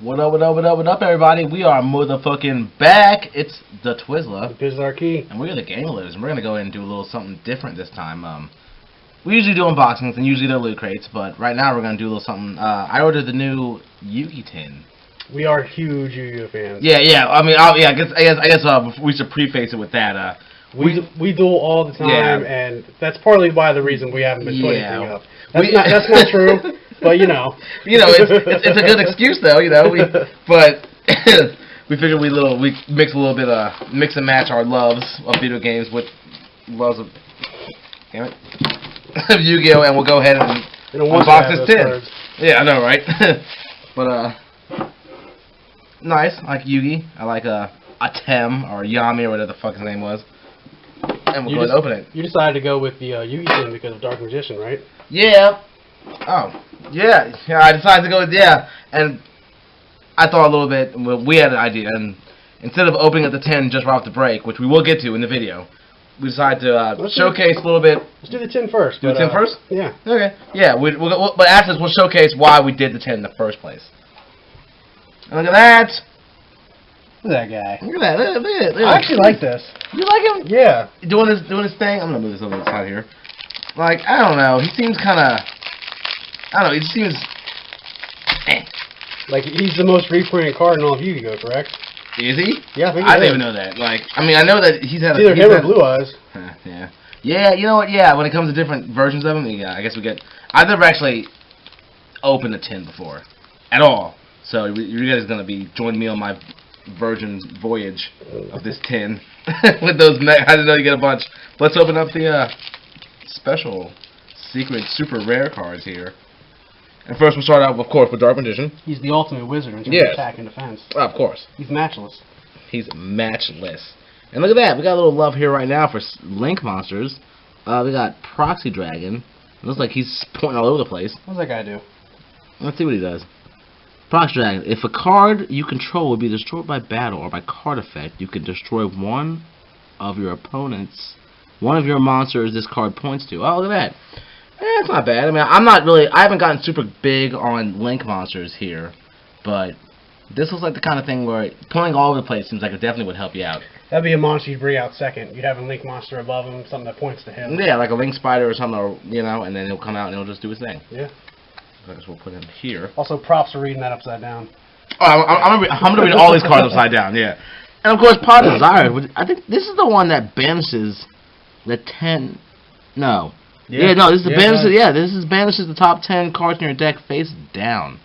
What up, everybody? We are motherfucking back. It's the Twizzler. This is our key. And we're the Gamulators, and we're gonna go ahead and do a little something different this time. We usually do unboxings, and usually they're loot crates, but right now we're gonna do a little something. I ordered the new Yugi tin. We are huge Yu-Gi-Oh fans. Yeah. I mean, I guess we should preface it with that. We duel all the time, Yeah. And that's partly why the reason we haven't been putting anything up. That's not true, but you know. It's a good excuse though, but we figured we mix a little bit mix and match our loves of video games with loves of of Yu-Gi-Oh, and we'll go ahead and unbox this tin. Cards. Yeah, I know, right? But nice. I like Yugi. I like Atem or Yami or whatever the fuck his name was. And we'll go ahead and open it. You decided to go with the Yugi tin because of Dark Magician, right? Yeah. Oh. Yeah. I decided to go with, and I thought a little bit, well, we had an idea, and instead of opening up the tin just right off the break, which we will get to in the video, we decided to showcase a little bit. Let's do the tin first. Do the tin first? Yeah. Okay. Yeah, but after this, we'll showcase why we did the tin in the first place. And look at that. Look at that guy. Look at that. Look at it. I actually like this. You like him? Yeah. Doing his thing. I'm gonna move this over to the side here. Like, I don't know. He seems kind of. I don't know. He just seems. Like he's the most reprinted card in all of Yu-Gi-Oh, correct? Is he? Yeah, I think I didn't even know that. Like, I mean, I know that he's had. Either him or Blue Eyes. Yeah. Yeah. You know what? Yeah. When it comes to different versions of him, yeah. I guess we get. I've never actually opened a tin before, at all. So you guys are gonna be joining me on my virgin voyage of this tin with those. I didn't know you get a bunch. Let's open up the special, secret, super rare cards here. And first, we'll start out, of course, with Dark Magician. He's the ultimate wizard in terms of attack and defense. Of course. He's matchless. He's matchless. And look at that. We got a little love here right now for Link monsters. We got Proxy Dragon. It looks like he's pointing all over the place. What does that guy do? Let's see what he does. Proxy Dragon. If a card you control will be destroyed by battle or by card effect, you can destroy one of your monsters this card points to. Oh, look at that. It's not bad. I mean, I haven't gotten super big on Link monsters here, but this looks like the kind of thing where pointing all over the place seems like it definitely would help you out. That'd be a monster you'd bring out second. You'd have a Link monster above him, something that points to him. Yeah, like a Link Spider or something, or, and then he'll come out and he'll just do his thing. Yeah. So I guess we'll put him here. Also, props for reading that upside down. Oh, I'm gonna read all these cards upside down, yeah. And of course, Pot of Desire. I think this is the one that banishes the 10. No. Yeah, no, this is banishes the top 10 cards in your deck face down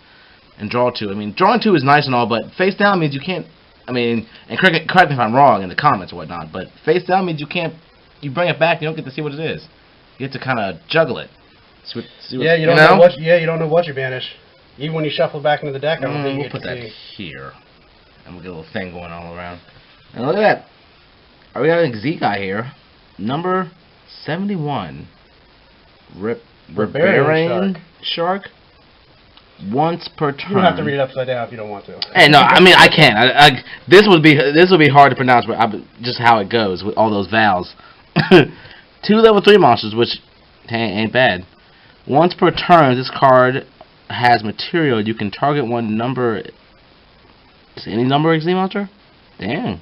and draw 2. I mean, drawing 2 is nice and all, but face down means you can't. I mean, and correct me if I'm wrong in the comments or whatnot, but face down means you can't. You bring it back, you don't get to see what it is. You get to kind of juggle it. See what, you don't know what. Yeah, you don't know what you banish. Even when you shuffle back into the deck, I don't think you we'll get put that see. here, and we'll get a little thing going all around. And look at that. We got a Z guy here, number 71. Barbarian Shark. Once per turn. You don't have to read it upside down if you don't want to. Hey, no, I mean I can't. This would be hard to pronounce, but just how it goes with all those vowels. 2 level 3 monsters, which ain't bad. Once per turn, this card has material. You can target one number. Is any number Z monster? Damn.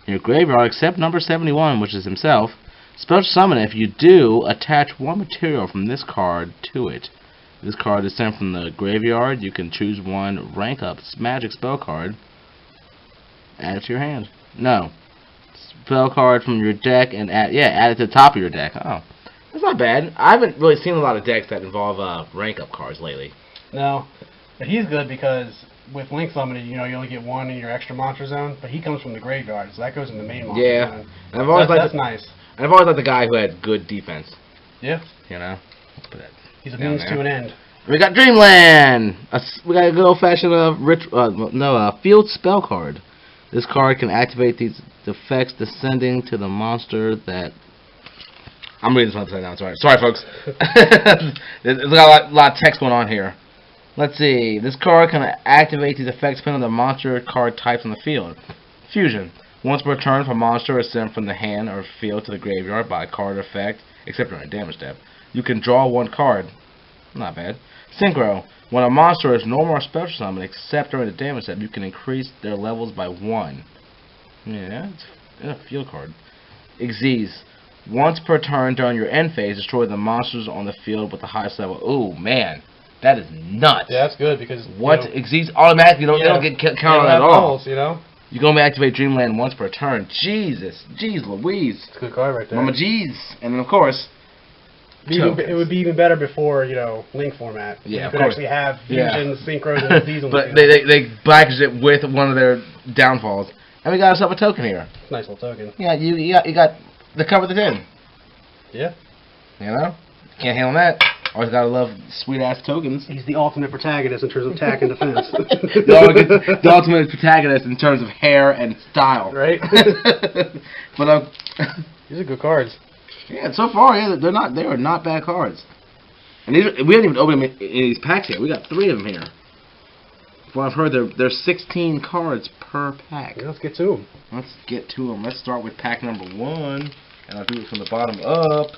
In your graveyard, except number 71, which is himself. Special summon it. If you do, attach one material from this card to it. This card is sent from the graveyard. You can choose one rank up magic spell card. Add it to your hand. No. Spell card from your deck and add it to the top of your deck. Oh. That's not bad. I haven't really seen a lot of decks that involve rank up cards lately. No. But he's good because with Link Summoning, you only get 1 in your extra monster zone, but he comes from the graveyard, so that goes in the main monster zone. And I've always that's nice. And I've always liked the guy who had good defense. Yeah. Put that. He's a means to an end. We got Dreamland. We got a good old-fashioned field spell card. This card can activate these effects descending to the monster that. I'm reading this upside down. Sorry, folks. There's got a lot of text going on here. Let's see. This card can activate these effects depending on the monster card types on the field. Fusion. Once per turn, if a monster is sent from the hand or field to the graveyard by a card effect, except during a damage step, you can draw 1 card. Not bad. Synchro. When a monster is normal or special summon, except during the damage step, you can increase their levels by 1. Yeah, it's a field card. Xyz. Once per turn during your end phase, destroy the monsters on the field with the highest level. Ooh, man. That is nuts. Yeah, that's good because... What? Xyz automatically they don't get counted at all. Levels, you know? You can only activate Dreamland once per turn. Jesus. Jeez Louise. It's a good card right there. Mama Jeez. And then, of course... It would be even better before, Link format. Yeah, you could actually have fusions, synchros, and Z's on the But field. they packaged it with one of their downfalls. And we got ourselves a token here. Nice little token. Yeah, you got the cover of the tin. Yeah. You know? Can't handle that. Always gotta love sweet-ass tokens. He's the ultimate protagonist in terms of attack and defense. the ultimate protagonist in terms of hair and style. Right? But these are good cards. Yeah, so far, they are not bad cards. And we haven't even opened them in these packs yet. We got 3 of them here. From what I've heard, there's 16 cards per pack. Yeah, let's get to them. Let's get to them. Let's start with pack number 1, and I'll do it from the bottom up.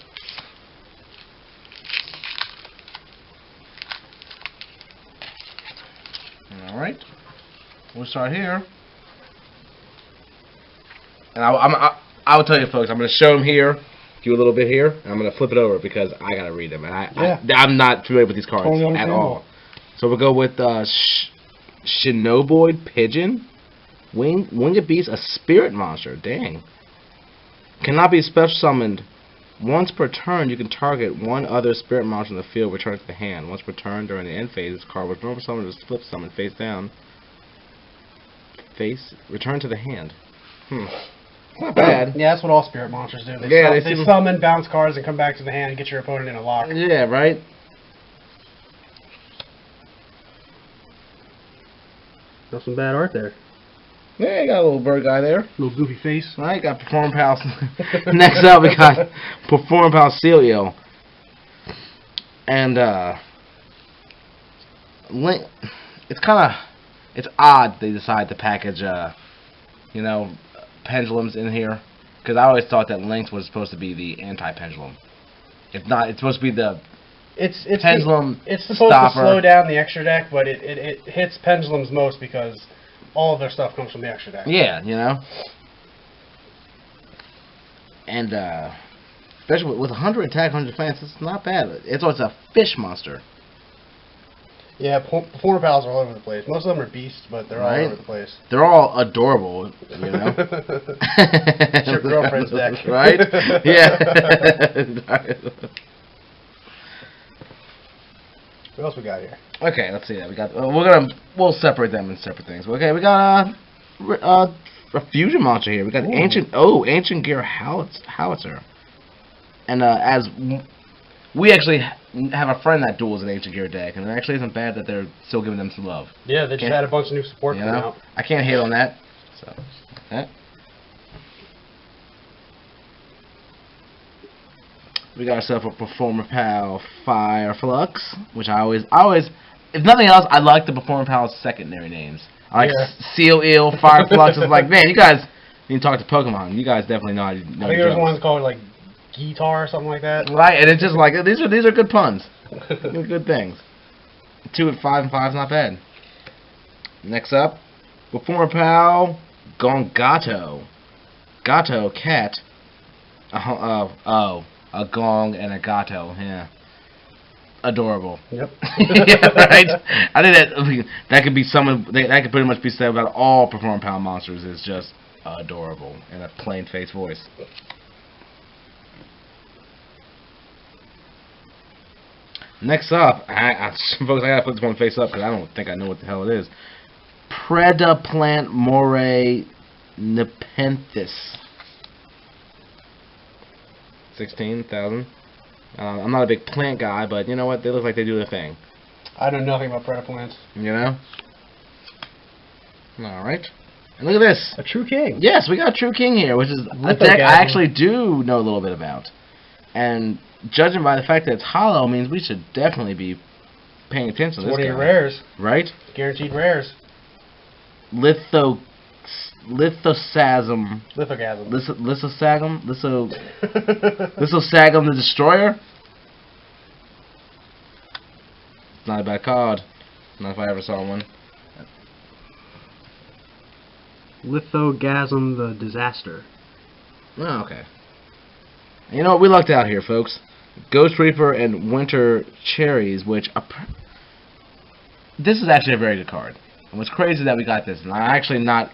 All right, we'll start here. And I will tell you, folks, I'm going to show them here. Do a little bit here, and I'm going to flip it over because I got to read them. And I'm not familiar with these cards at all. So we'll go with Shinoboid Pigeon. Winged Beast, a spirit monster. Dang. Cannot be special summoned. Once per turn, you can target one other spirit monster in the field, return it to the hand. Once per turn, during the end phase, this card was normal summoned or flip summoned face down. Return to the hand. Not bad. Yeah, that's what all spirit monsters do. They summon, bounce cards, and come back to the hand and get your opponent in a lock. Yeah, right? That's some bad art there. Yeah, you got a little bird guy there. Little goofy face. All right, got Perform Pal. Next up, we got Perform Pal Celio. And, Link, it's odd they decide to package, pendulums in here, because I always thought that Lynx was supposed to be the anti-pendulum. If not, it's supposed to be the pendulum. It's supposed to slow down the extra deck, but it hits pendulums most because all of their stuff comes from the extra deck. Yeah, and especially with 100 attack, 100 defense, it's not bad. It's a fish monster. Yeah, Performer Pals are all over the place. Most of them are beasts, but they're all over the place. They're all adorable, It's your girlfriend's deck. Right? Yeah. What else we got here? Okay, let's see that. We got. We'll separate them in separate things. Okay, we got a fusion monster here. We got Ancient Gear Howitzer, and as we actually have a friend that duels an Ancient Gear deck, and it actually isn't bad that they're still giving them some love. Yeah, they just had a bunch of new support coming out. I can't hate on that. So, okay. We got ourselves a Performer Pal Fire Flux, which I always, if nothing else, I like the Performer Pal's secondary names. I like Seal Eel, Fire Flux. It's like, man, you guys need to talk to Pokemon. You guys definitely know how to know. I think there's one's called like Guitar or something like that. Right, and it's just like these are good puns. They're good things. 2 and 5 and 5 is not bad. Next up, Performer Pal Gongato. Gato cat. A gong and a gato, yeah. Adorable. Yep. Yeah, right. I think that could be that could pretty much be said about all Performer Pal monsters. Is just adorable in a plain face voice. Next up, folks, I gotta put this one face up because I don't think I know what the hell it is. Predaplant Moray Nepenthes. 16,000. I'm not a big plant guy, but you know what? They look like they do their thing. I know nothing about Predaplants. You know? Alright. And look at this. A True King. Yes, we got a True King here, which is a deck I actually do know a little bit about. And judging by the fact that it's hollow means we should definitely be paying attention to this one guy. of your rares. Right? Guaranteed rares. Lithosasm. Lithosagum the Destroyer. It's not a bad card. Not if I ever saw one. Lithogasm the Disaster. Oh, okay. You know what? We lucked out here, folks. Ghost Reaper and Winter Cherries, which... This is actually a very good card. And what's crazy that we got this. And I actually not...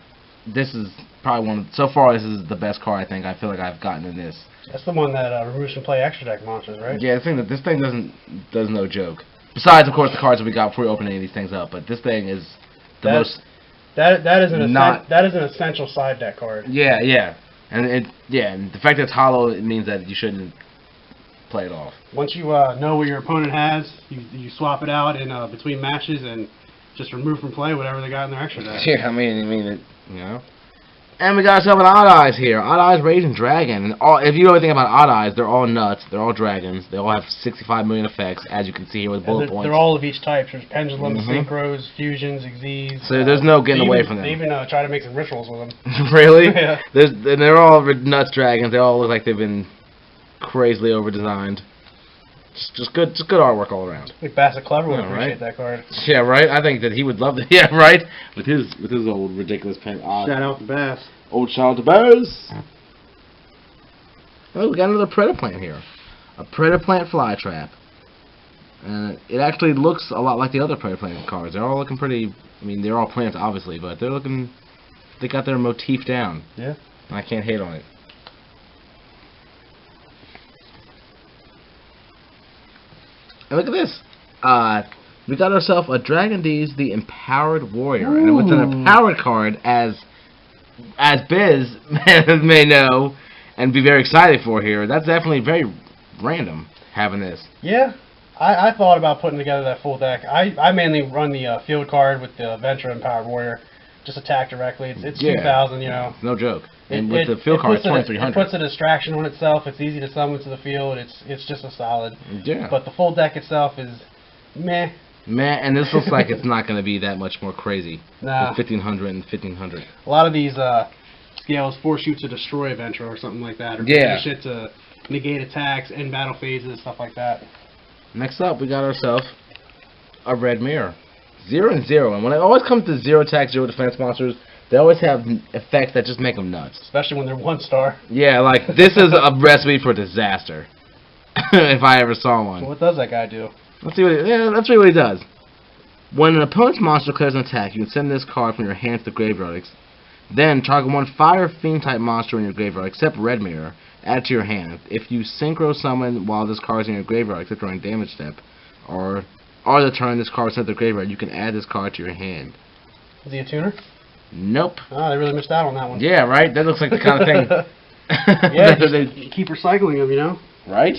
This is probably one... So far, this is the best card I think I feel like I've gotten in this. That's the one that removes from play extra deck monsters, right? Yeah, this thing does no joke. Besides, of course, the cards that we got before we open any of these things up. But this thing is the most... That is an essential side deck card. Yeah, yeah. And the fact that it's hollow, it means that you shouldn't play it off. Once you know what your opponent has, you swap it out in between matches and just remove from play whatever they got in their extra deck. Yeah, I mean, you know. And we got ourselves an Odd Eyes here. Odd Eyes Raging Dragon. And if you know anything about Odd Eyes, they're all nuts. They're all dragons. They all have 65 million effects, as you can see here with bullet points. They're all of each type. There's pendulums, synchros, fusions, Xyzs. So there's no getting away from them. They even try to make some rituals with them. Really? Yeah. And they're all nuts dragons. They all look like they've been crazily over-designed. Just good artwork all around. I think Bassett Clever would appreciate that card. Yeah, right. I think that he would love that. Yeah, right. With his old ridiculous pen. Shout out to Bass. Old shout out to Bass. Oh, we got another Predaplant here. A Predaplant Flytrap. And it actually looks a lot like the other Predaplant cards. They're all looking pretty. I mean, they're all plants, obviously, but they're looking. They got their motif down. Yeah. I can't hate on it. And look at this. We got ourselves a Dragon D's the Empowered Warrior. Ooh. And with an Empowered card, as Biz may know and be very excited for here, that's definitely very random having this. Yeah. I thought about putting together that full deck. I mainly run the field card with the Venture Empowered Warrior. Just attack directly. It's 2,000, you know. No joke. And with the field card, it's 2,300. It puts a distraction on itself. It's easy to summon to the field. It's just a solid. Yeah. But the full deck itself is meh. Meh, and this looks like it's not going to be that much more crazy. Nah. With 1,500 and 1,500. A lot of these scales force you to destroy Venture or something like that. Or finish it to negate attacks, end battle phases, stuff like that. Next up, we got ourselves a Red Mirror. 0 and 0. And when it always comes to 0 attack, 0 defense monsters, they always have effects that just make them nuts. Especially when they're 1-star. Yeah, like, this is a recipe for disaster. If I ever saw one. So what does that guy do? Let's see let's read what he does. When an opponent's monster declares an attack, you can send this card from your hand to the graveyard. Then, target one Fire Fiend-type monster in your graveyard, except Red Mirror, add it to your hand. If you synchro summon while this card is in your graveyard, except during damage step, or the turn this card is sent to the graveyard, you can add this card to your hand. Is he a tuner? Nope. Oh, they really missed out on that one. Yeah, right? That looks like the kind of thing... Yeah, they keep recycling them, you know? Right?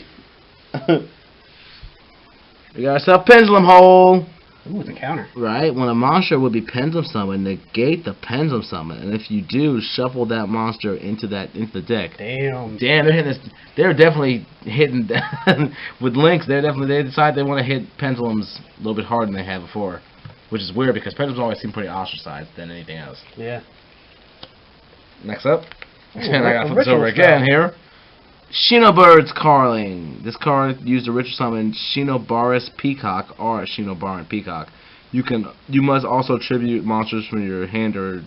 We got ourselves Pendulum Hole. Ooh, it's a counter. Right? When a monster would be Pendulum Summoned, negate the Pendulum Summon. And if you do, shuffle that monster into the deck. Damn. Damn, they're hitting this. They're definitely hitting... with Lynx, they decide they want to hit Pendulums a little bit harder than they have before. Which is weird, because Pendulums always seem pretty ostracized than anything else. Yeah. Next up. Ooh, and I got flipped over again here. Shinobird's Carling. This card used a ritual summon Shinobaris Peacock or Shinobaran Peacock. You must also tribute monsters from your hand or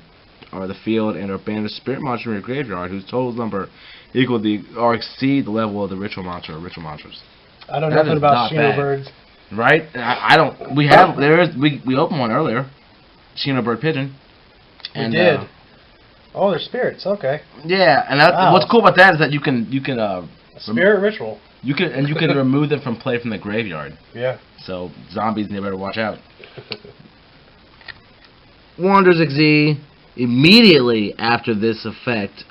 the field and or banish spirit monster from your graveyard whose total number equal or exceed the level of the ritual monster or ritual monsters. I don't know nothing about Shinobirds. Right? I don't. We opened one earlier. Shinobird Pigeon. We did. Oh, they're spirits. Okay. Yeah, and what's cool about that is that you can spirit ritual. You can remove them from play from the graveyard. Yeah. So zombies, they better watch out. Wander's Xyz. Immediately after this effect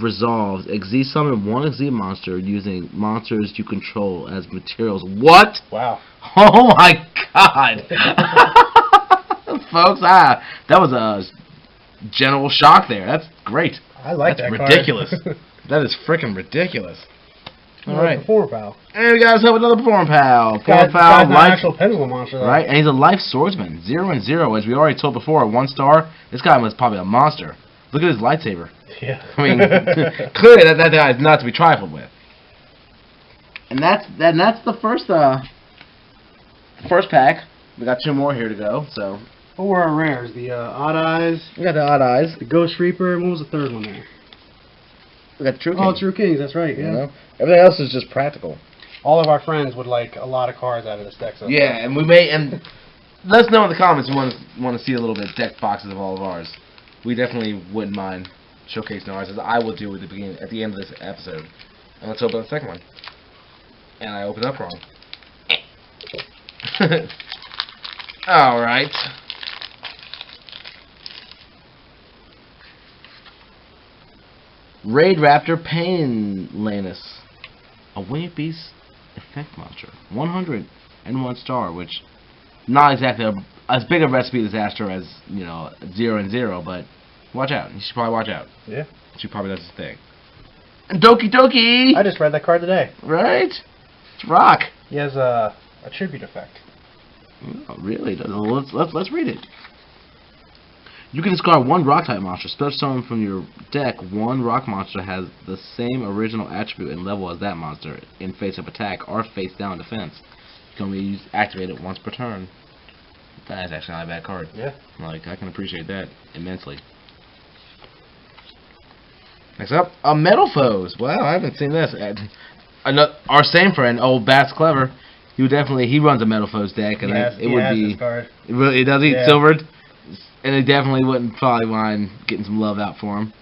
resolves, Xyz summon one Xyz monster using monsters you control as materials. What? Wow. Oh my God. Folks, that was a general shock there. That's great. I like that. That's ridiculous. That is freaking ridiculous. All right. Perform Pal. And we got ourselves another Perform Pal. Perform Pal, an actual pendulum monster, though. Right, and he's a life swordsman. 0 and 0, as we already told before. 1 star. This guy was probably a monster. Look at his lightsaber. Yeah. I mean, clearly that guy is not to be trifled with. And that's the first first pack. We got 2 more here to go. So What were our rares? The Odd Eyes, we got the Odd Eyes. the Ghost Reaper, and what was the third one there? We got the True King. Oh, True Kings, that's right, yeah. You know? Everything else is just practical. All of our friends would like a lot of cards out of this deck. So Yeah, and we may and let us know in the comments if you want to see a little bit of deck boxes of all of ours. We definitely wouldn't mind showcasing ours, as I will do at the end of this episode. And let's open the second one. And I opened up wrong. All right. Raid Raptor Painlanus, a Winged Beast effect monster, 101 star, which not exactly as big a recipe disaster as 0 and 0, but watch out. You should probably watch out. Yeah. She probably does his thing. And Doki Doki. I just read that card today. Right? It's rock. He has a tribute effect. Oh, really? Let's read it. You can discard 1 rock type monster. Special summon from your deck. 1 rock monster has the same original attribute and level as that monster in face up attack or face down defense. You can only activate it once per turn. That is actually not a bad card. Yeah. Like, I can appreciate that immensely. Next up, a Metal Foes. Wow, I haven't seen this. Our same friend, old Bass Clever, he runs a Metal Foes deck, and it would be. This card. It really does. He's Yeah. silvered. And they definitely wouldn't probably mind getting some love out for him.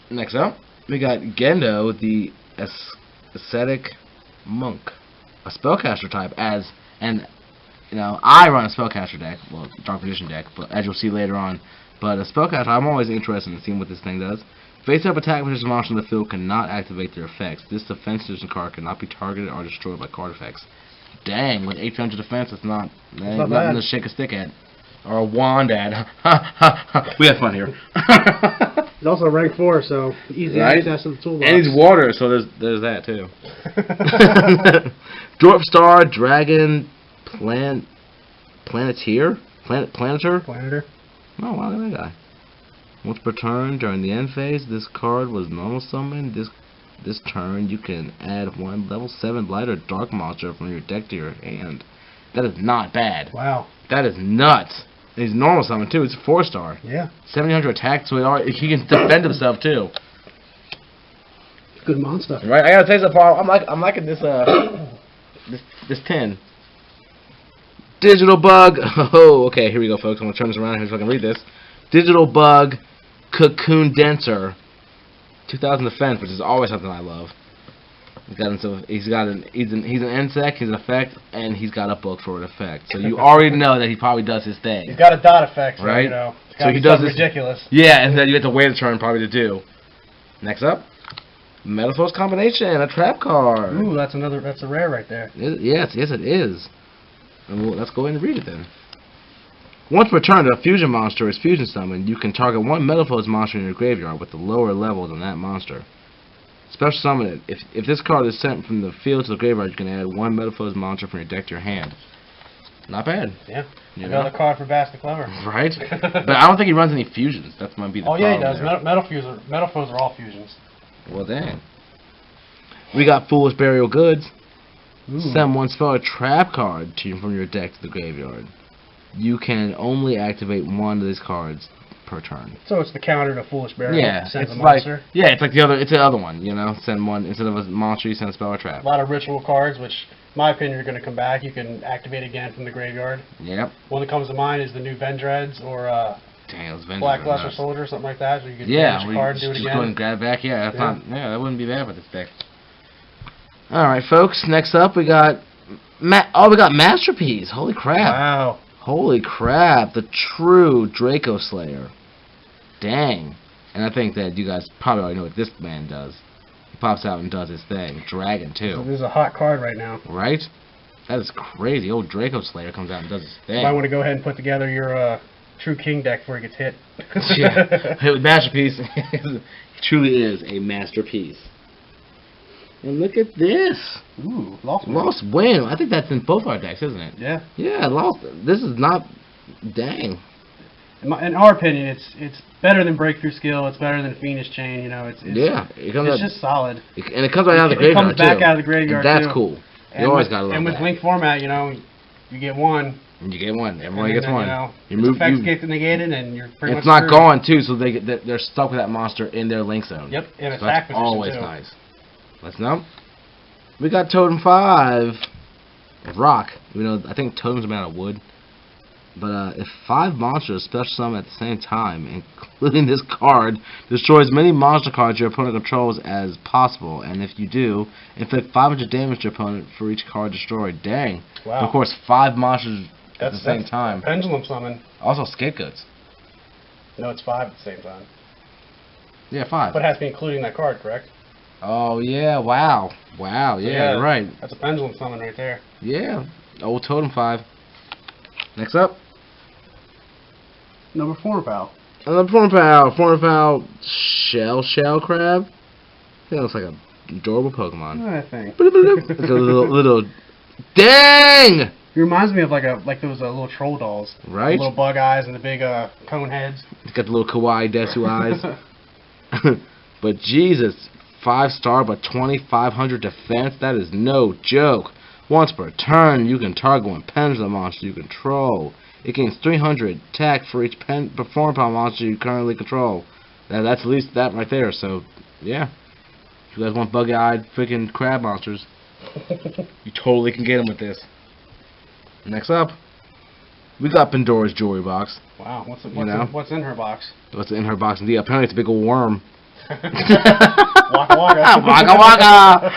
Next up, we got Gendo, the Ascetic Monk, a spellcaster type. I run a spellcaster deck, well, Dark Magician deck, but as you'll see later on. But a spellcaster, I'm always interested in seeing what this thing does. Face-up attack magician monsters in the field cannot activate their effects. This defense magician card cannot be targeted or destroyed by card effects. Dang, with 800 defense, it's not nothing to shake a stick at. Or a wand at. We have fun here. He's also rank 4, so easy access to the toolbox. And he's water, so there's that too. Dwarf Star, Dragon, Planeteer? Planeter. Oh, wow, look at that guy. Once per turn, during the end phase, this card was normal summoned. This turn, you can add 1 level 7 light or dark monster from your deck to your hand. That is not bad. Wow. That is nuts. And he's normal summon too. It's a 4-star. Yeah. 700 attack, so he can defend himself too. Good monster. Right. I gotta take this apart. I'm liking this this 10. Digital Bug. Oh, okay. Here we go, folks. I'm gonna turn this around here so I can read this. Digital Bug, Cocoon Denser. 2000 defense, which is always something I love. He's an insect, he's an effect, and he's got a book for an effect. So you already know that he probably does his thing. He's got a dot effect, so, right? It's So he does this ridiculous. Yeah, and then you get to wait a turn probably to do. Next up, Metal Force Combination, a trap card. Ooh, that's a rare right there. Yes, it is. And let's go ahead and read it then. Once per turn, a fusion monster is fusion summoned. You can target 1 Metal Foes monster in your graveyard with a lower level than that monster. Special summon it. If this card is sent from the field to the graveyard, you can add 1 Metal Foes monster from your deck to your hand. Not bad. Yeah. Another card for Bass the Clever. Right? But I don't think he runs any fusions. That might be the problem. Oh, yeah, he does. Metal Foes are all fusions. Well, dang. We got Foolish Burial Goods. Ooh. Send 1 spell or trap card from your deck to the graveyard. You can only activate 1 of these cards per turn. So it's the counter to Foolish Burial. Yeah, Sends it's a monster. it's like the other one, Send 1 instead of a monster, you send a spell or trap. A lot of ritual cards, which, in my opinion, are going to come back. You can activate again from the graveyard. Yep. One that comes to mind is the new Vendreads or dang, those Vendreads Black Luster Soldier, something like that. So you can banish a card and do it just again. go and grab it back. Yeah, that wouldn't be bad with this deck. All right, folks. Next up, we got we got Masterpiece. Holy crap! Wow. Holy crap! The true Draco Slayer. Dang. And I think that you guys probably already know what this man does. He pops out and does his thing. Dragon, too. This is a hot card right now. Right? That is crazy. Old Draco Slayer comes out and does his thing. You might want to go ahead and put together your True King deck before he gets hit. Yeah. Masterpiece. He truly is a masterpiece. And look at this. Ooh, Lost Wind. I think that's in both our decks, isn't it? Yeah. Yeah, Lost. This is not. Dang. in our opinion, it's better than Breakthrough Skill. It's better than Fiendish Chain. You know, it's just solid. And it comes right out of the graveyard. It comes back out of the graveyard and that's too. cool. And you always gotta love And with that. Link format, you know, you get one. And you get one. Everyone gets one. You know, effects get negated, and you're pretty much. It's not gone too, so they're stuck with that monster in their link zone. Yep, and so attack that's always too. nice. Let's know. We got Totem 5 of Rock. You know, I think Totem's made out of wood. But if 5 monsters special summon at the same time, including this card, destroys as many monster cards your opponent controls as possible, and if you do, inflict 500 damage to your opponent for each card destroyed. Dang. Wow. Of course, 5 monsters at the same time. Pendulum summon. Also scapegoats. No, it's 5 at the same time. Yeah, 5. But it has to be including that card, correct? Oh, yeah, wow. Wow, yeah, you're right. That's a pendulum summon right there. Yeah. Old Totem 5. Next up. Number 4 pal. Another Form Pal Shell Crab. I think it looks like an adorable Pokemon. I think. Like a little dang! It reminds me of like those little troll dolls. Right? The little bug eyes and the big cone heads. It's got the little kawaii Desu eyes. But Jesus, 5-star but 2,500 defense. That is no joke. Once per turn, you can target one pendulum monster you control. It gains 300 attack for each Form Pal monster you currently control. That's at least that right there. So, yeah. If you guys want bug-eyed freaking crab monsters, you totally can get them with this. Next up, we got Pandora's Jewelry Box. Wow, what's in her box? What's in her box? Indeed, apparently it's a big old worm. Waka waka. Waka waka!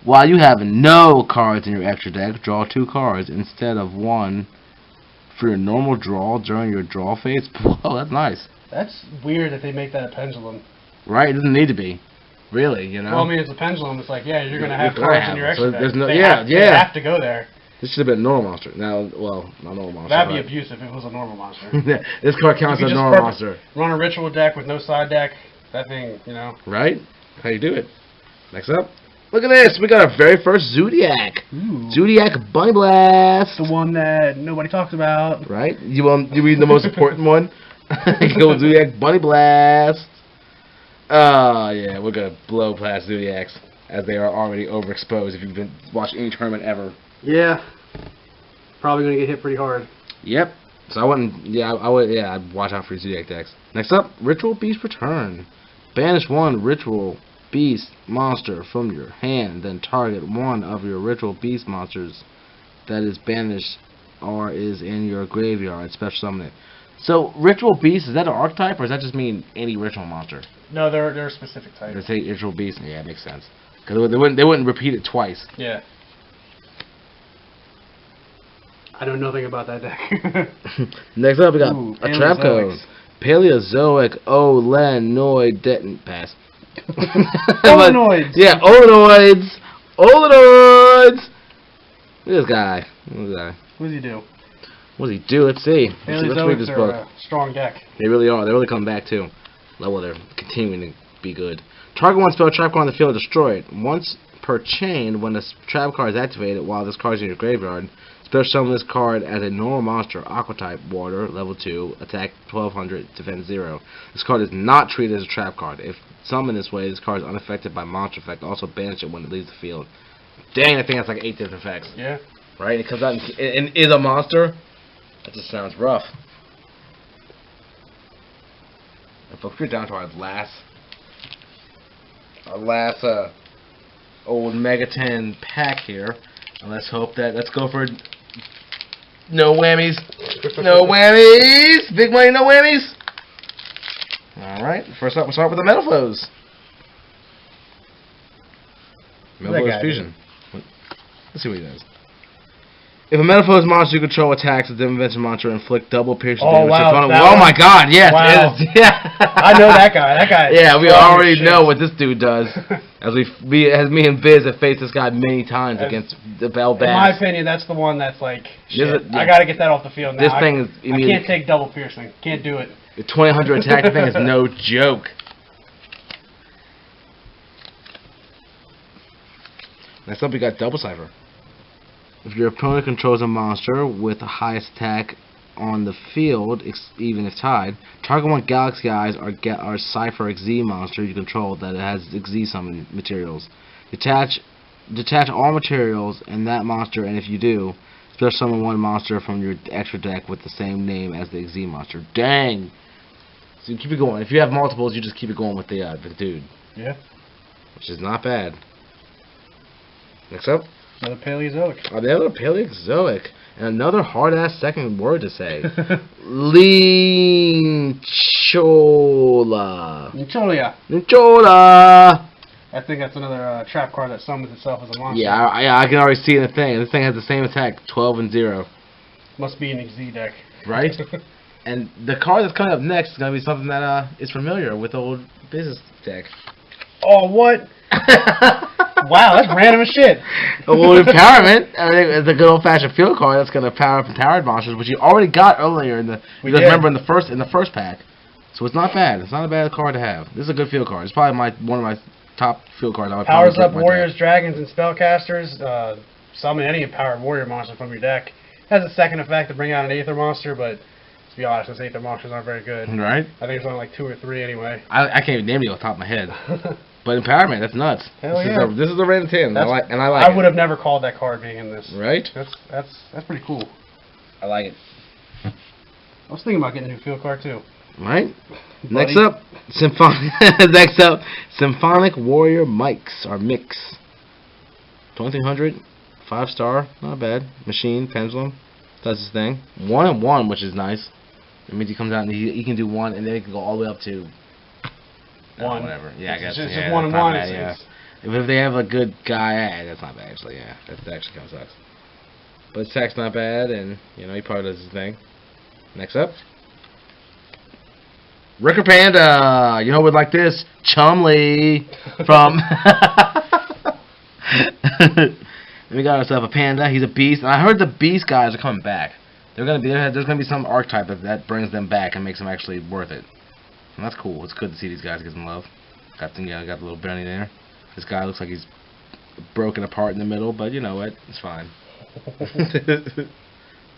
While you have no cards in your extra deck, draw 2 cards instead of 1 for your normal draw during your draw phase. Whoa, that's nice. That's weird that they make that a pendulum. Right? It doesn't need to be. Really, you know? Well, I mean, it's a pendulum. It's like, yeah, you're going to have cards in your extra deck. There's no, they have to go there. This should have been a normal monster. Now, well, not normal monster. That'd be abusive if it was a normal monster. This card counts as a normal monster. Run a ritual deck with no side deck. That thing, you know. Right? How you do it. Next up. Look at this. We got our very first Zodiac. Ooh. Zodiac Bunny Blast. The one that nobody talks about. Right? You read the most important one? You go with Zodiac Bunny Blast. Yeah, we're going to blow past Zodiacs as they are already overexposed if you've been watching any tournament ever. Yeah. Probably going to get hit pretty hard. Yep. So I wouldn't, I'd watch out for Zodiac decks. Next up, Ritual Beast Return. Banish 1 Ritual Beast monster from your hand, then target 1 of your Ritual Beast monsters that is banished or is in your graveyard. Special summon it. So, Ritual Beast, is that an archetype, or does that just mean any ritual monster? No, they're a specific type. They say Ritual Beast, yeah, it makes sense. Because they wouldn't repeat it twice. Yeah. I know nothing about that deck. Next up, we got a trap code. Paleozoic Olenoid pass. Olenoids. Yeah, Olenoids. Olenoids. Look at this guy. What does he do? What does he do? Let's see. Let's read this book. A strong deck. They really are. They're really coming back too. Well, they're continuing to be good. Target 1 spell trap card on the field, destroy it. Once per chain, when a trap card is activated while this card is in your graveyard, special summon this card as a normal monster, Aqua type, water, level 2, attack 1200, defense 0. This card is not treated as a trap card. If summoned this way, this card is unaffected by monster effect. Also banish it when it leaves the field. Dang, I think that's like 8 different effects. Yeah. Right? It comes out and is a monster. That just sounds rough. And folks, we're down to our last old Mega 10 pack here. And let's hope that, let's go for no whammies. No whammies! Big money, no whammies! Alright, first up we'll start with the Metal Flows. Metal Flows Fusion. Let's see what he does. If a Metal Flows monster you control attacks a Dimension monster, inflict double piercing damage. Wow, oh my god, yes, wow. it is. Yeah. I know that guy. That guy. Yeah, we already know what this dude does. As me and Biz have faced this guy many times against the Bell Bass. In my opinion, that's the one that's like, shit, yeah. I gotta get that off the field now. This thing is... I can't take double piercing. Can't do it. The 2000 attack thing is no joke. Next up, we got Double Cipher. If your opponent controls a monster with the highest attack on the field, even if tied. Target 1 Galaxy Eyes are Cypher XZ monster you control that has XZ summon materials. Detach all materials in that monster, and if you do, special summon 1 monster from your extra deck with the same name as the XZ monster. Dang! So you keep it going. If you have multiples, you just keep it going with the dude. Yeah. Which is not bad. Next up. Another Paleozoic. Another Paleozoic. And another hard-ass second word to say. Linchola. Linchola. I think that's another trap card that summons itself as a monster. Yeah, I can already see the thing. This thing has the same attack, 12 and 0. Must be an XZ deck. Right? And the card that's coming up next is going to be something that is familiar with the old business deck. Oh, what? Wow, that's random as shit. Well, empowerment. I mean, it's a good old-fashioned field card that's going to power up empowered monsters, which you already got earlier in the. Remember in the first pack, so it's not bad. It's not a bad card to have. This is a good field card. It's probably one of my top field cards. Powers up warriors, dragons, and spellcasters. Summon any empowered warrior monster from your deck. Has a second effect to bring out an Aether monster, but to be honest, those Aether monsters aren't very good. Right. I think it's only like 2 or 3 anyway. I can't even name it off the top of my head. But empowerment, that's nuts. Hell This is a random 10, I like it. I would have never called that card being in this. Right? That's pretty cool. I like it. I was thinking about getting a new field card too. Right? Next up, Symphonic Warrior Mix, or Mix. 2300, 5-star, not bad. Machine, Pendulum, does his thing. 1 and 1, which is nice. It means he comes out and he can do 1, and then he can go all the way up to 1. Whatever. Yeah, I guess. It's just 1 and 1. Yeah. If they have a good guy, that's not bad actually. Yeah, that actually kind of sucks. But his attack's not bad, and he probably does his thing. Next up, Ricker Panda. You know what like this? Chumley from. We got ourselves a panda. He's a beast, and I heard the beast guys are coming back. There's gonna be some archetype that brings them back and makes them actually worth it. And that's cool. It's good to see these guys get some love. Got the little Benny there. This guy looks like he's broken apart in the middle, but you know what? It's fine.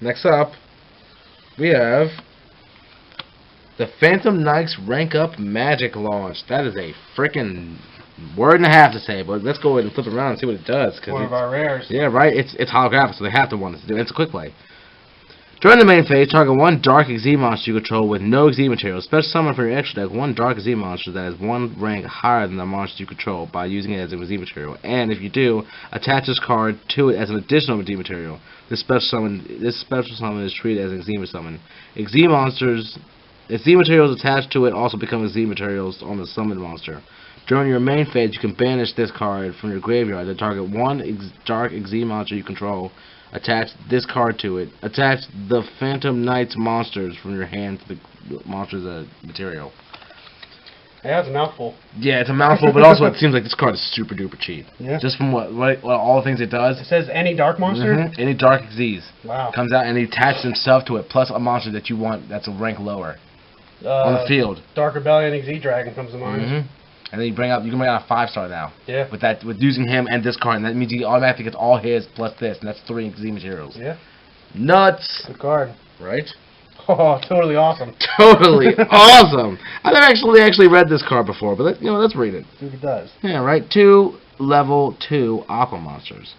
Next up, we have the Phantom Knights Rank Up Magic Launch. That is a freaking word and a half to say, but let's go ahead and flip it around and see what it does. One of our rares. Yeah, right. It's holographic, so they have to want us to do it. It's a quick play. During the main phase, target 1 Dark XZ monster you control with no XZ material. Special summon from your extra deck 1 Dark XZ monster that is 1 rank higher than the monster you control by using it as a XZ material. And if you do, attach this card to it as an additional XZ material. This special summon is treated as an XZ summon. XZ materials attached to it also become XZ materials on the summoned monster. During your main phase, you can banish this card from your graveyard to target 1 Dark XZ monster you control. Attach this card to it. Attach the Phantom Knights monsters from your hand to the monsters material. Yeah, it's a mouthful. Yeah, it's a mouthful, but also it seems like this card is super duper cheap. Yeah. Just from what all the things it does. It says any dark monster? Any dark XZs. Wow. Comes out and he attaches himself to it, plus a monster that you want that's a rank lower. On the field. Dark Rebellion XZ Dragon comes to mind. And then you can bring out a 5-star now. Yeah. With using him and this card, and that means he automatically gets all his plus this, and that's 3 XZ materials. Yeah. Nuts. Good card. Right? Oh, totally awesome. Totally awesome. I've never actually read this card before, but let's read it. See if it does. Yeah, right. 2 level 2 Aqua monsters.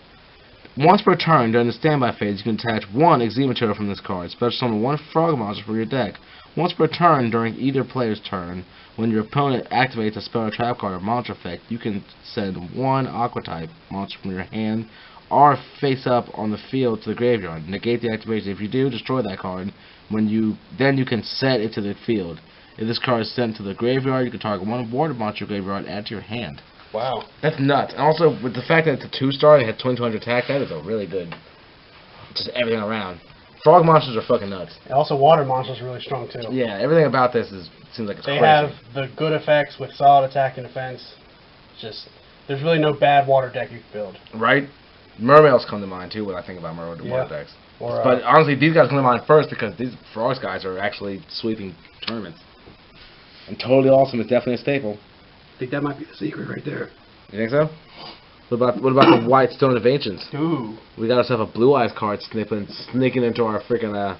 Once per turn during the standby phase, you can attach 1 XZ material from this card. Special summon 1 Frog monster from your deck. Once per turn during either player's turn, when your opponent activates a spell or trap card or monster effect, you can send 1 Aqua type monster from your hand or face up on the field to the graveyard. Negate the activation. If you do, destroy that card. Then you can set it to the field. If this card is sent to the graveyard, you can target 1 water monster graveyard, add to your hand. Wow. That's nuts. And also, with the fact that it's a 2-star and it had 2200 attack, that is a really good, just everything around. Frog monsters are fucking nuts. And also, water monsters are really strong too. Yeah, everything about this seems like it's crazy. They have the good effects with solid attack and defense. Just, there's really no bad water deck you can build. Right? Mermails come to mind too when I think about water decks. But honestly, these guys come to mind first because these Frogs guys are actually sweeping tournaments. And Totally Awesome is definitely a staple. I think that might be the secret right there. You think so? What about the White Stone of Ancients? Ooh. We got ourselves a Blue Eyes card sneaking into our freaking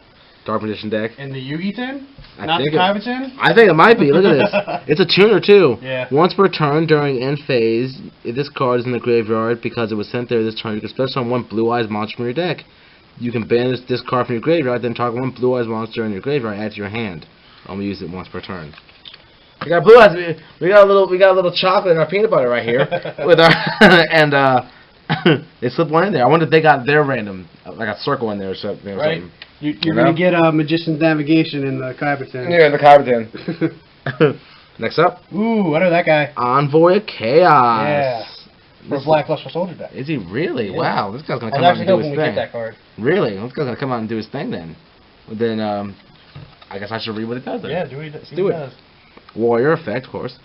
Dark Magician deck. In the Yugi tin? I Not think the Kaiba tin? I think it might be. Look at this. It's a tuner too. Yeah. Once per turn during end phase, if this card is in the graveyard because it was sent there this turn, you can special summon one Blue Eyes monster from your deck. You can banish this card from your graveyard, then target one Blue Eyes monster in your graveyard, add to your hand. Only use it once per turn. We got Blue Eyes. We got a little chocolate in our peanut butter right here with our and they slipped one in there. I wonder if they got their random like a circle in there or something. Right. You're gonna get a Magician's Navigation in the Kaiba tin. Yeah, the Kaiba tin. Next up. Ooh, I know that guy. Envoy of Chaos. Yeah. For a Black Luster Soldier deck. Is he really? Yeah. Wow, this guy's gonna come out and do his thing. Get that card. Really? This guy's gonna come out and do his thing then. Well, then I guess I should read what it does then. Yeah, do what it does. Warrior effect, of course.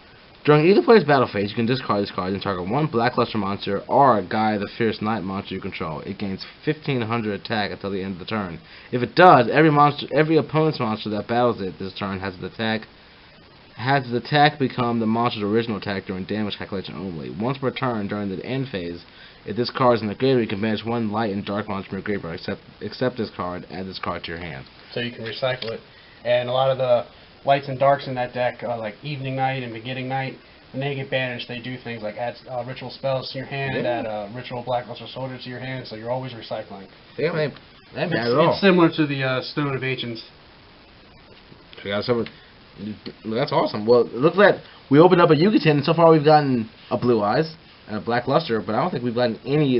During either player's battle phase, you can discard this card and target one Black Luster monster or Guy the Fierce Knight monster you control. It gains 1500 attack until the end of the turn. If it does, every opponent's monster that battles it this turn has its attack become the monster's original attack during damage calculation only. Once per turn during the end phase, if this card is in the graveyard, you can banish one light and dark monster from your graveyard. Except this card, add this card to your hand. So you can recycle it. And a lot of the lights and darks in that deck, like Evening Night and Beginning Night, when they get banished, they do things like add ritual spells to your hand, add ritual Black Luster Soldier to your hand, so you're always recycling. Yeah, man. That bad at all. It's similar to the Stone of Ancients. We got some. That's awesome. Well, it looks like we opened up a Yugi tin, and so far we've gotten a Blue Eyes and a Black Luster, but I don't think we've gotten any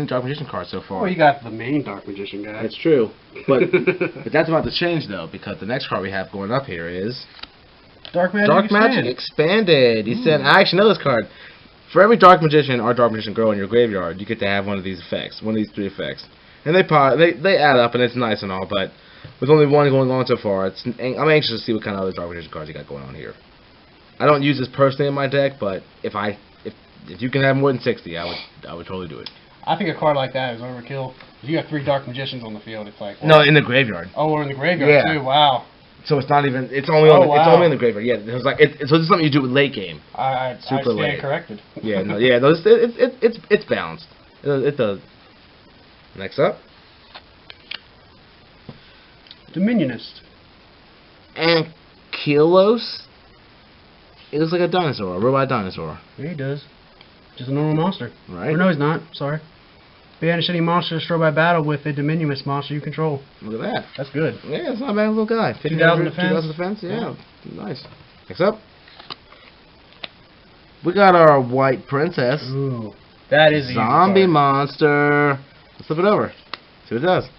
Dark Magician cards so far. Well, you got the main Dark Magician guy. That's true, but that's about to change though, because the next card we have going up here is Dark Magic Expanded. He said, I actually know this card. For every Dark Magician or Dark Magician girl in your graveyard, you get to have one of these effects, one of these 3 effects, and they add up, and it's nice and all, but with only one going on so far, I'm anxious to see what kind of other Dark Magician cards you got going on here. I don't use this personally in my deck, but if you can have more than 60, I would totally do it. I think a card like that is overkill. If you got 3 Dark Magicians on the field, it's like... Well, no, in the graveyard. Oh, or in the graveyard too, wow. So it's not even, it's only in the graveyard. Yeah, it was like, so this is something you do with late game. I stand corrected. Yeah, no, it's balanced. It does. Next up. Dominionist. Ankylos? It looks like a dinosaur, a robot dinosaur. Yeah, he does. Just a normal monster. Right. Or no, he's not. Sorry. Banish any monster destroyed by battle with a Dominionist monster you control. Look at that. That's good. Yeah, it's not a bad little guy. 2,000 defense. 2,000 defense, yeah. Nice. Next up. We got our White Princess. Ooh. That is a Zombie monster. Let's flip it over. See what it does.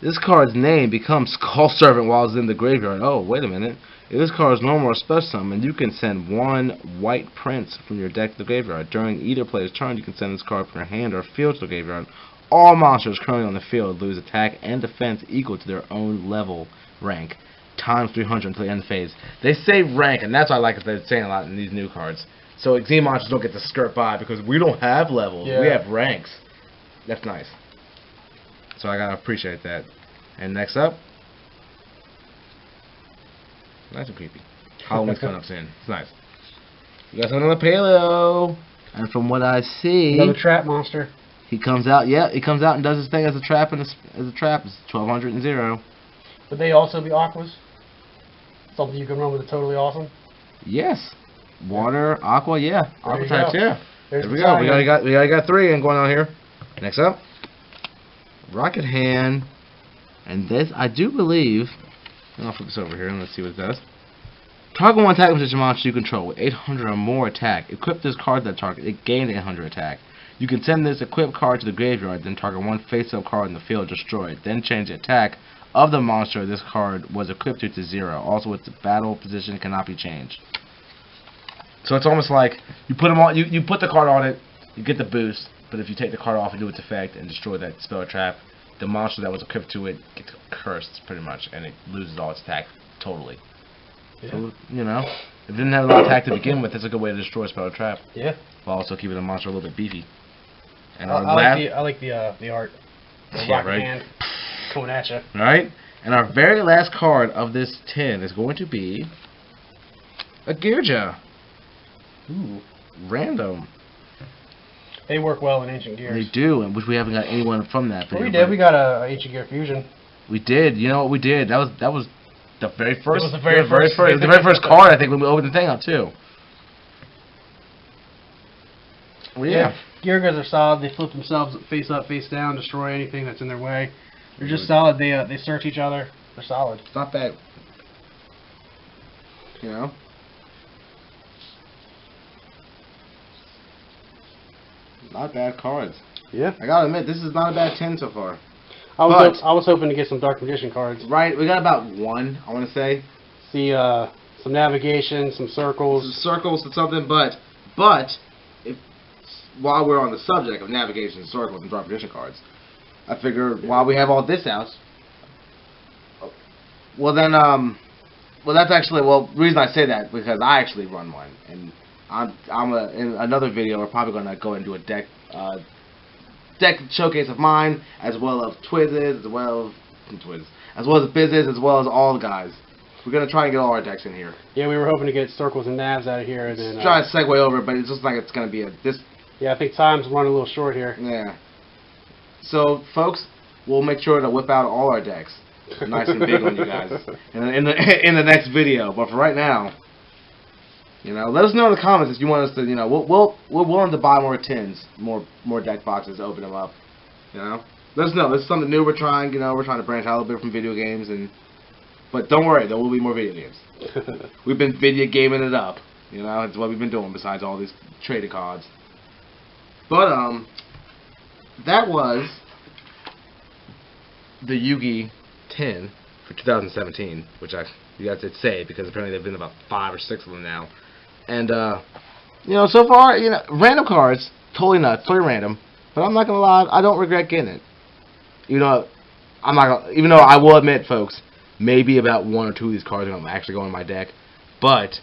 This card's name becomes Call Servant while it's in the graveyard. Oh, wait a minute. If this card is normal or special summon, you can send one White Prince from your deck to the graveyard. During either player's turn, you can send this card from your hand or field to the graveyard. All monsters currently on the field lose attack and defense equal to their own level rank, times 300 until the end of the phase. They say rank, and that's what I like that they're saying a lot in these new cards. So Z monsters don't get to skirt by because we don't have levels. Yeah. We have ranks. That's nice. So I gotta appreciate that. And next up, nice and creepy. Halloween's coming up soon. It's nice. You got another paleo, and from what I see, another trap monster. He comes out. Yeah, he comes out and does his thing as a trap as a trap. It's 1200 and 0. Would they also be aquas? Something you can run with a totally awesome. Yes. Water, aqua, yeah. Aqua types, yeah. There we go. We already got 3 and going on here. Next up, Rocket Hand, and this I do believe. I'll flip this over here and let's see what it does. Target one attack magician monster you control with 800 or more attack. Equip this card to that target. It gains 800 attack. You can send this equipped card to the graveyard, then target one face-up card in the field, destroy it. Then change the attack of the monster this card was equipped to 0. Also, its battle position cannot be changed. So it's almost like you put them on. You put the card on it, you get the boost. But if you take the card off and do its effect and destroy that spell or trap, the monster that was equipped to it gets cursed pretty much, and it loses all its attack totally. Yeah. So, you know, if it didn't have a lot of attack to begin with, it's a good way to destroy a spell or trap. Yeah. While also keeping the monster a little bit beefy. And I like the art. The rocket hand coming at you. Right. And our very last card of this tin is going to be a Gearja. Ooh, random. They work well in Ancient Gears. They do, and which we haven't got anyone from that. Well, we did. We got a Ancient Gear Fusion. We did. You know what we did? That was the very first. It was the very first. It was the very first card I think when we opened the thing up too. Well, yeah. Geargas are solid. They flip themselves face up, face down, destroy anything that's in their way. They're just solid. They search each other. They're solid. It's not bad. You know. Not bad cards. Yeah. I gotta admit, this is not a bad 10 so far. I was hoping to get some Dark Magician cards. Right, we got about one, I want to say. See, some navigation, some circles. Some circles and something, but if while we're on the subject of navigation, circles, and Dark Magician cards, I figure while we have all this out, well then, that's actually, the reason I say that, because I actually run one, and in another video, we're probably going to go and do a deck showcase of mine, as well as Twizz's, as well as Biz's, as well as all the guys. We're going to try and get all our decks in here. Yeah, we were hoping to get circles and navs out of here. And then, try to segue over, but it's just like it's going to be Yeah, I think time's running a little short here. Yeah. So, folks, we'll make sure to whip out all our decks, nice and big on you guys, in the next video. But for right now, let us know in the comments if you want us to. We're willing to buy more tins, more deck boxes, open them up. Let us know. This is something new we're trying. We're trying to branch out a little bit from video games, but don't worry, there will be more video games. We've been video gaming it up. It's what we've been doing besides all these trading cards. But that was the Yugi 10 for 2017, which you guys did say because apparently there've been about 5 or 6 of them now. And so far, random cards, totally nuts, totally random. But I'm not gonna lie, I don't regret getting it. I'm not gonna, even though I will admit, folks, maybe about 1 or 2 of these cards are gonna actually go in my deck, but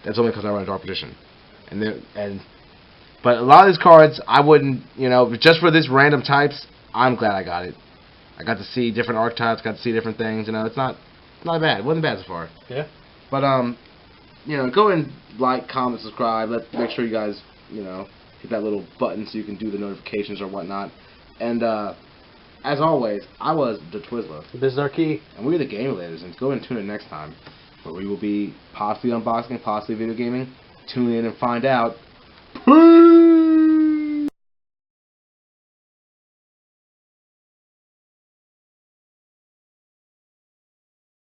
that's only because I run a Dark Magician. But a lot of these cards, I wouldn't, just for this random types, I'm glad I got it. I got to see different archetypes, got to see different things. It's not bad. It wasn't bad so far. Yeah. But go and like, comment, subscribe. Make sure you guys, hit that little button so you can do the notifications or whatnot. And as always, I was the Twizzler. This is our key. And we're the Gamulators. And go and tune in next time, where we will be possibly unboxing, possibly video gaming. Tune in and find out. Peace!